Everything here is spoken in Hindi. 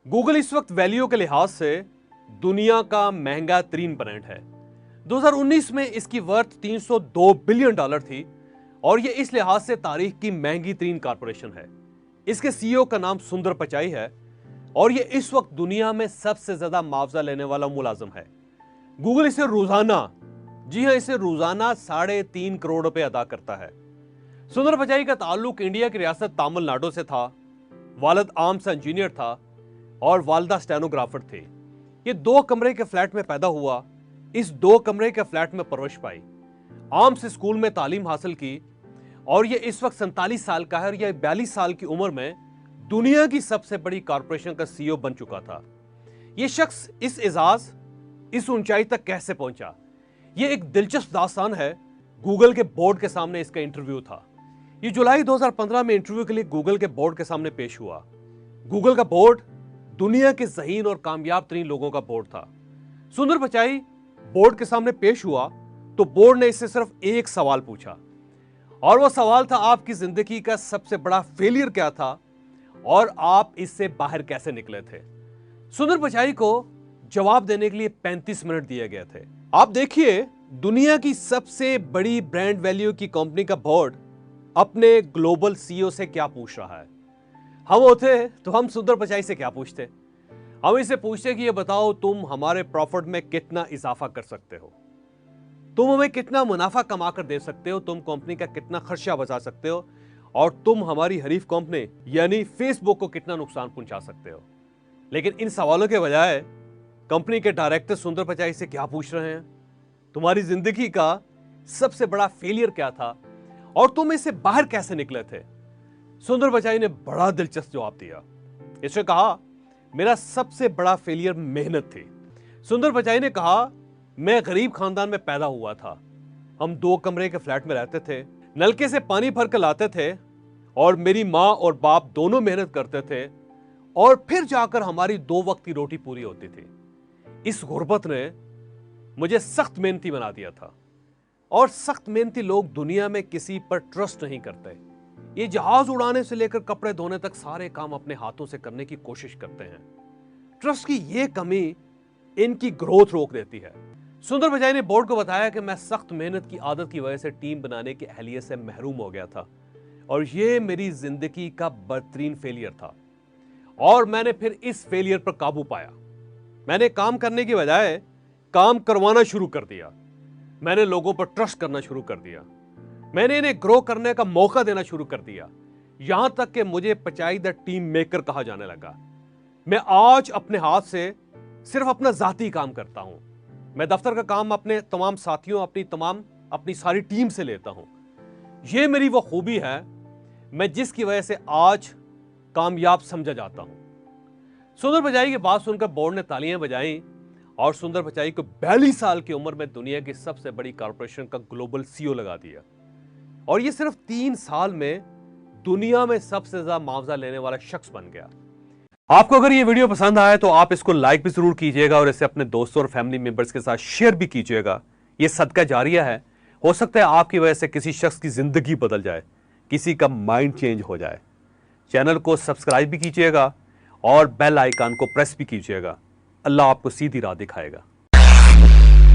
गूगल इस वक्त वैल्यू के लिहाज से दुनिया का महंगा तरीन ब्रांड है। 2019 में इसकी वर्थ $302 बिलियन थी और यह इस लिहाज से तारीख की महंगी तरीन कारपोरेशन है। इसके सीईओ का नाम सुंदर पिचाई है और यह इस वक्त दुनिया में सबसे ज्यादा मुआवजा लेने वाला मुलाजिम है। गूगल इसे रोजाना, जी हां, इसे रोजाना 3.5 करोड़ रुपए अदा करता है। सुंदर पिचाई का ताल्लुक इंडिया की रियासत तमिलनाडु से था। वालिद आर्म्स इंजीनियर था और वालदा स्टेनोग्राफर थे। ये 2 कमरे के फ्लैट में पैदा हुआ। इस 2 कमरे के फ्लैट में परवरिश पाई। आर्म्स स्कूल में तालीम हासिल की और ये इस वक्त 47 साल का है और यह 42 साल की उम्र में दुनिया की सबसे बड़ी कॉरपोरेशन का सीईओ बन चुका था। यह शख्स इस एजाज, इस ऊंचाई तक कैसे पहुंचा, यह एक दिलचस्प दास्तान है। गूगल के बोर्ड के सामने इसका इंटरव्यू था। यह जुलाई 2015 में इंटरव्यू के लिए गूगल के बोर्ड के सामने पेश हुआ। गूगल का बोर्ड दुनिया के ज़हीन और कामयाब तरीन लोगों का बोर्ड था। सुंदर पिचाई बोर्ड के सामने पेश हुआ तो बोर्ड ने इससे सिर्फ एक सवाल पूछा और वह सवाल था, आपकी जिंदगी का सबसे बड़ा फेलियर क्या था और आप इससे बाहर कैसे निकले थे। सुंदर पिचाई को जवाब देने के लिए 35 मिनट दिए गए थे। आप देखिए, दुनिया की सबसे बड़ी ब्रांड वैल्यू की कंपनी का बोर्ड अपने ग्लोबल सीईओ से क्या पूछ रहा है। हम होते तो हम सुंदर पिचाई से क्या पूछते? हम इसे पूछते कि ये बताओ, तुम हमारे प्रॉफिट में कितना इजाफा कर सकते हो, तुम हमें कितना मुनाफा कमा कर दे सकते हो, तुम कंपनी का कितना खर्चा बचा सकते हो और तुम हमारी हरीफ कंपनी यानी फेसबुक को कितना नुकसान पहुंचा सकते हो। लेकिन इन सवालों के बजाय कंपनी के डायरेक्टर सुंदर पिचाई से क्या पूछ रहे हैं, तुम्हारी जिंदगी का सबसे बड़ा फेलियर क्या था और तुम इससे बाहर कैसे निकले थे। सुंदर पिचाई ने बड़ा दिलचस्प जवाब दिया। इसने कहा, मेरा सबसे बड़ा फेलियर मेहनत थी। सुंदर पिचाई ने कहा, मैं गरीब खानदान में पैदा हुआ था। हम 2 कमरे के फ्लैट में रहते थे, नलके से पानी भर कर लाते थे और मेरी माँ और बाप दोनों मेहनत करते थे और फिर जाकर हमारी 2 वक्त की रोटी पूरी होती थी। इस गुर्बत ने मुझे सख्त मेहनती बना दिया था और सख्त मेहनती लोग दुनिया में किसी पर ट्रस्ट नहीं करते। ये जहाज उड़ाने से लेकर कपड़े धोने तक सारे काम अपने हाथों से करने की कोशिश करते हैं। ट्रस्ट की ये कमी इनकी ग्रोथ रोक देती है। सुंदर पिचाई ने बोर्ड को बताया कि मैं सख्त मेहनत की आदत की वजह से टीम बनाने की अहलियत से महरूम हो गया था और ये मेरी जिंदगी का बदतरीन फेलियर था और मैंने फिर इस फेलियर पर काबू पाया। मैंने काम करने की बजाय काम करवाना शुरू कर दिया। मैंने लोगों पर ट्रस्ट करना शुरू कर दिया। मैंने इन्हें ग्रो करने का मौका देना शुरू कर दिया, यहां तक कि मुझे पिचाई द टीम मेकर कहा जाने लगा। मैं आज अपने हाथ से सिर्फ अपना जाती काम करता हूं। मैं दफ्तर का काम अपने तमाम साथियों, अपनी सारी टीम से लेता हूं। यह मेरी वो खूबी है मैं जिसकी वजह से आज कामयाब समझा जाता हूं। सुंदर पिचाई की बात सुनकर बोर्ड ने तालियां बजाई और सुंदर पिचाई को 42 साल की उम्र में दुनिया की सबसे बड़ी कॉरपोरेशन का ग्लोबल सीईओ लगा दिया और ये सिर्फ 3 साल में दुनिया में सबसे ज्यादा मुआवजा लेने वाला शख्स बन गया। आपको अगर ये वीडियो पसंद आया तो आप इसको लाइक भी जरूर कीजिएगा और इसे अपने दोस्तों और फैमिली मेंबर्स के साथ शेयर भी कीजिएगा। ये सदका जारिया है। हो सकता है आपकी वजह से किसी शख्स की जिंदगी बदल जाए, किसी का माइंड चेंज हो जाए। चैनल को सब्सक्राइब भी कीजिएगा और बेल आइकन को प्रेस भी कीजिएगा। अल्लाह आपको सीधी राह दिखाएगा।